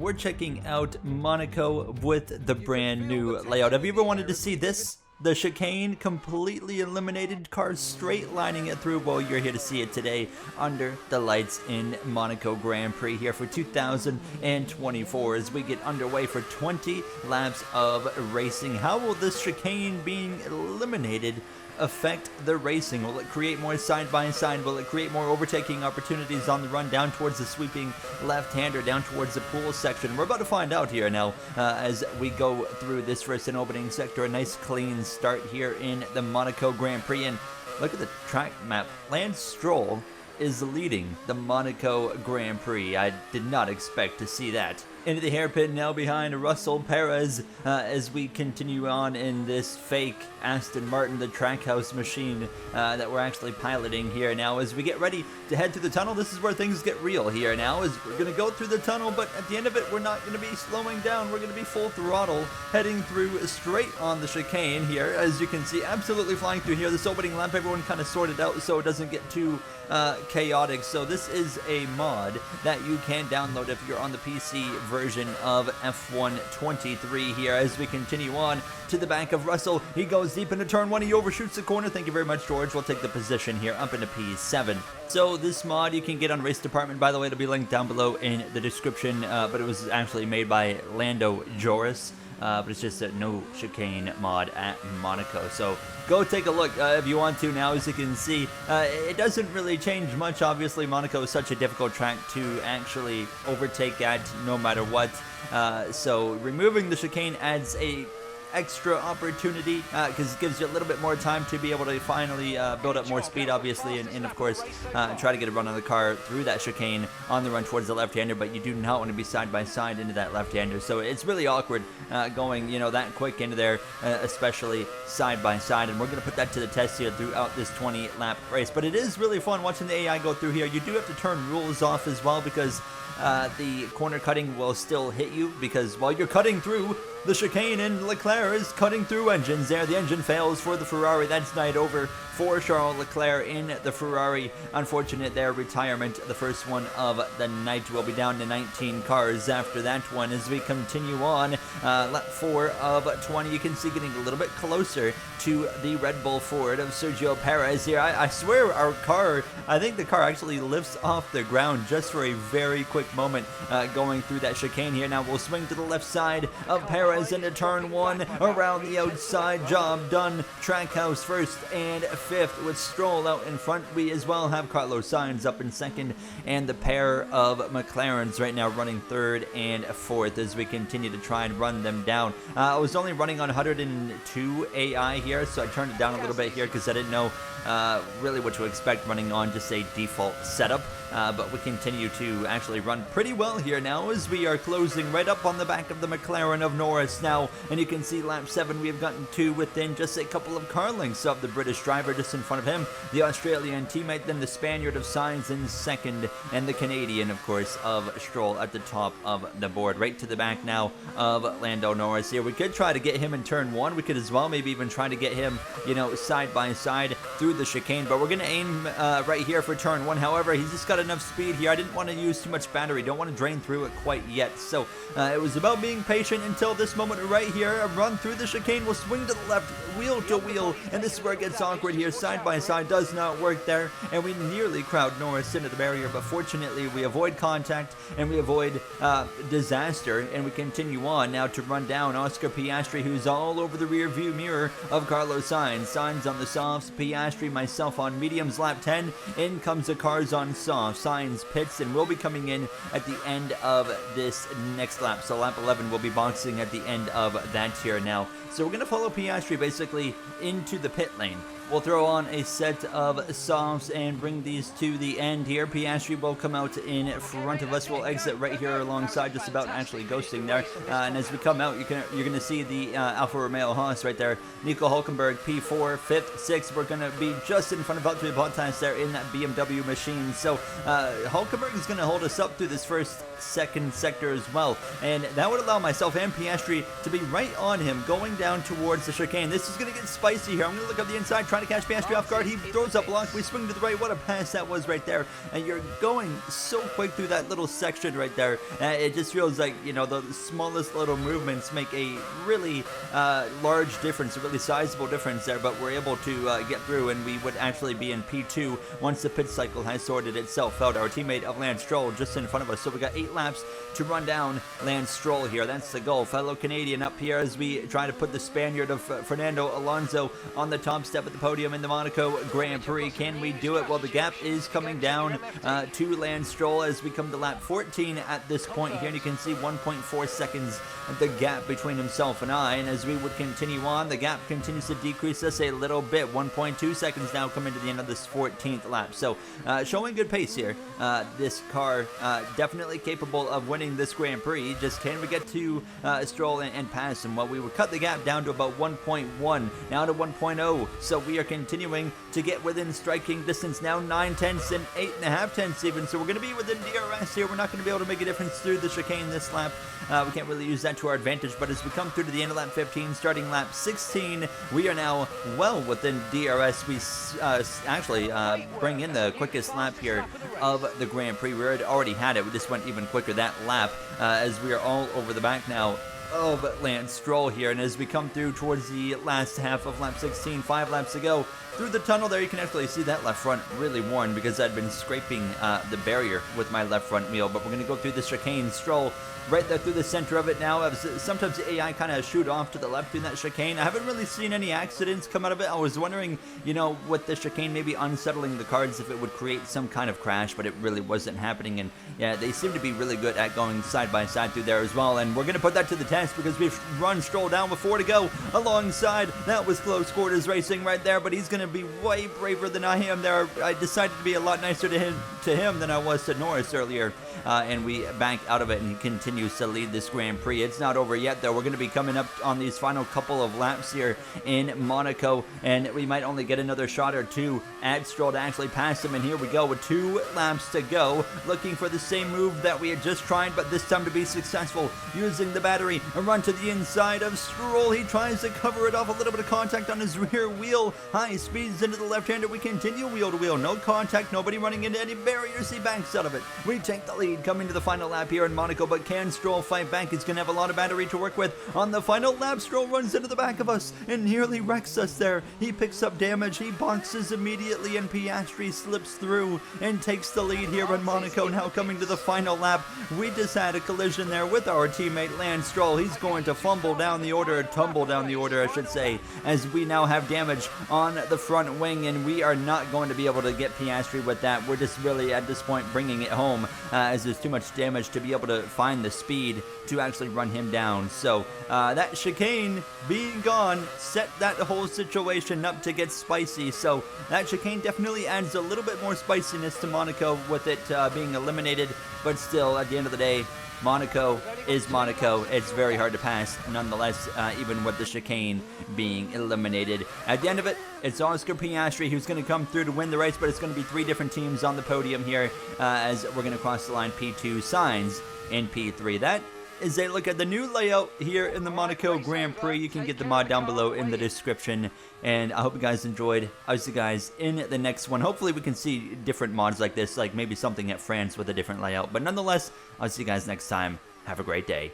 we're checking out Monaco with the brand new layout. Have you ever wanted to see this? The chicane completely eliminated, cars straight lining it through. Well, you're here to see it today under the lights in Monaco Grand Prix here for 2024 as we get underway for 20 laps of racing. How will this chicane being eliminated affect the racing? Will it create more side-by-side? Will it create more overtaking opportunities on the run down towards the sweeping left-hander, down towards the pool section? We're about to find out here now as we go through this first and opening sector. A nice clean start here in the Monaco Grand Prix, and look at the track map. Lance Stroll is leading the Monaco Grand Prix. I did not expect to see that. Into the hairpin now behind Russell Perez as we continue on in this fake Aston Martin, the Trackhouse machine that we're actually piloting here now as we get ready to head through the tunnel. This is where things get real here now, as we're going to go through the tunnel, but at the end of it, we're not going to be slowing down. We're going to be full throttle, heading through straight on the chicane here. As you can see, absolutely flying through here. This opening lap, everyone kind of sorted out so it doesn't get too chaotic. So this is a mod that you can download if you're on the PC version of F1 23 here as we continue on to the back of Russell. He goes deep into turn one. He overshoots the corner. Thank you very much, George. We'll take the position here up into P7. So this mod you can get on Race Department. By the way, it'll be linked down below in the description, but it was actually made by Lando Joris. But it's just a no chicane mod at Monaco. So go take a look if you want to now. As you can see, it doesn't really change much. Obviously, Monaco is such a difficult track to actually overtake at no matter what. So removing the chicane adds a extra opportunity because it gives you a little bit more time to be able to finally build up more speed, obviously, and of course try to get a run on the car through that chicane on the run towards the left-hander, but you do not want to be side-by-side into that left-hander, so it's really awkward going, that quick into there, especially side-by-side, and we're going to put that to the test here throughout this 20-lap race. But it is really fun watching the AI go through here. You do have to turn rules off as well because the corner cutting will still hit you, because while you're cutting through the chicane and Leclerc is cutting through engines there. The engine fails for the Ferrari. That's night over for Charles Leclerc in the Ferrari. Unfortunate there, retirement. The first one of the night. Will be down to 19 cars after that one as we continue on. Lap 4 of 20. You can see getting a little bit closer to the Red Bull Ford of Sergio Perez here. I swear our car, I think the car actually lifts off the ground just for a very quick moment going through that chicane here. Now we'll swing to the left side of Perez into turn 1 around the outside. Job done. Trackhouse first and fifth with Stroll out in front. We as well have Carlos Sainz up in second, and the pair of McLarens right now running third and fourth as we continue to try and run them down. I was only running on 102 AI here, so I turned it down a little bit here because I didn't know really what to expect running on just a default setup. But we continue to actually run pretty well here now as we are closing right up on the back of the McLaren of Norris now. And you can see lap 7 we have gotten to within just a couple of car lengths of the British driver just in front of him. The Australian teammate, then the Spaniard of Sainz in second, and the Canadian, of course, of Stroll at the top of the board. Right to the back now of Lando Norris here. We could try to get him in turn 1. We could as well maybe even try to get him, side by side through the chicane. But we're going to aim right here for turn 1. However, he's just got enough speed here. I didn't want to use too much battery. Don't want to drain through it quite yet. So it was about being patient until this moment right here. A run through the chicane. We'll swing to the left, wheel to wheel, and this is where it gets awkward here. Side by side does not work there, and we nearly crowd Norris into the barrier, but fortunately we avoid contact and we avoid disaster, and we continue on now to run down Oscar Piastri, who's all over the rear view mirror of Carlos Sainz. Sainz on the softs, Piastri, myself on mediums. Lap 10, in comes the cars on soft. Sainz pits and will be coming in at the end of this next lap. So lap 11 will be boxing at the end of that here now. So we're going to follow Piastri basically into the pit lane. We'll throw on a set of softs and bring these to the end here. Piastri will come out in front of us. We'll exit right here alongside, just about actually ghosting there. And as we come out, you're going to see the Alfa Romeo Haas right there. Nico Hülkenberg, P4, 5th, 6th. We're going to be just in front of Valtteri Bottas there in that BMW machine. So Hülkenberg is going to hold us up through this first second sector as well, and that would allow myself and Piastri to be right on him going down towards the chicane. This is going to get spicy here. I'm going to look up the inside, trying to catch Piastri off guard. He throws a block. We swing to the right. What a pass that was right there, and you're going so quick through that little section right there. It just feels like, you know, the smallest little movements make a really large difference, a really sizable difference there, but we're able to get through, and we would actually be in P2 once the pit cycle has sorted itself out. Our teammate of Lance Stroll just in front of us, so we got 8 laps to run down Lance Stroll here. That's the goal. Fellow Canadian up here as we try to put the Spaniard of Fernando Alonso on the top step of the podium in the Monaco Grand Prix. Can we do it? Well, the gap is coming down to Lance Stroll as we come to lap 14 at this point here, and you can see 1.4 seconds the gap between himself and I, and as we would continue on, the gap continues to decrease us a little bit. 1.2 seconds now coming to the end of this 14th lap, so showing good pace here. This car definitely capable of winning this Grand Prix. Just can we get to Stroll and pass him? Well, we would cut the gap down to about 1.1, now to 1.0, so we are continuing to get within striking distance now, 9 tenths and 8.5 tenths even, so we're going to be within DRS here. We're not going to be able to make a difference through the chicane this lap. We can't really use that to our advantage, but as we come through to the end of lap 15, starting lap 16, we are now well within DRS. We actually bring in the quickest lap here of the Grand Prix. We already had it. We just went even quicker that lap as we are all over the back now of Lance Stroll here, and as we come through towards the last half of lap 16, 5 laps to go, through the tunnel there, you can actually see that left front really worn because I'd been scraping the barrier with my left front wheel, but we're going to go through the chicane. Stroll right there through the center of it now. Sometimes the AI kind of shoot off to the left in that chicane. I haven't really seen any accidents come out of it. I was wondering, you know, with the chicane maybe unsettling the cars if it would create some kind of crash, but it really wasn't happening, and yeah, they seem to be really good at going side by side through there as well, and we're going to put that to the test because we've run Stroll down with 4 to go alongside. That was close quarters racing right there, but he's going to be way braver than I am there. I decided to be a lot nicer to him than I was to Norris earlier, and we bank out of it, and he continues to lead this Grand Prix. It's not over yet though. We're going to be coming up on these final couple of laps here in Monaco, and we might only get another shot or two at Stroll to actually pass him, and here we go with 2 laps to go, looking for the same move that we had just tried, but this time to be successful, using the battery, a run to the inside of Stroll. He tries to cover it off, a little bit of contact on his rear wheel, high speeds into the left-hander. We continue wheel to wheel, no contact, nobody running into any barriers. He banks out of it. We take the lead coming to the final lap here in Monaco, but can Stroll fight back? He's going to have a lot of battery to work with. On the final lap, Stroll runs into the back of us and nearly wrecks us there. He picks up damage. He boxes immediately, and Piastri slips through and takes the lead here in Monaco. Now coming to the final lap, we just had a collision there with our teammate Lance Stroll. He's going to tumble down the order, I should say, as we now have damage on the front wing, and we are not going to be able to get Piastri with that. We're just really at this point bringing it home as there's too much damage to be able to find the speed to actually run him down. So that chicane being gone set that whole situation up to get spicy. So that chicane definitely adds a little bit more spiciness to Monaco with it being eliminated, but still at the end of the day, Monaco is Monaco. It's very hard to pass nonetheless, even with the chicane being eliminated. At the end of it, it's Oscar Piastri who's going to come through to win the race, but it's going to be 3 different teams on the podium here as we're going to cross the line. P2, Sainz in P3. That is a look at the new layout here in the Monaco Grand Prix. You can get the mod down below in the description, and I hope you guys enjoyed. I'll see you guys in the next one. Hopefully we can see different mods like this, like maybe something at France with a different layout, but nonetheless, I'll see you guys next time. Have a great day.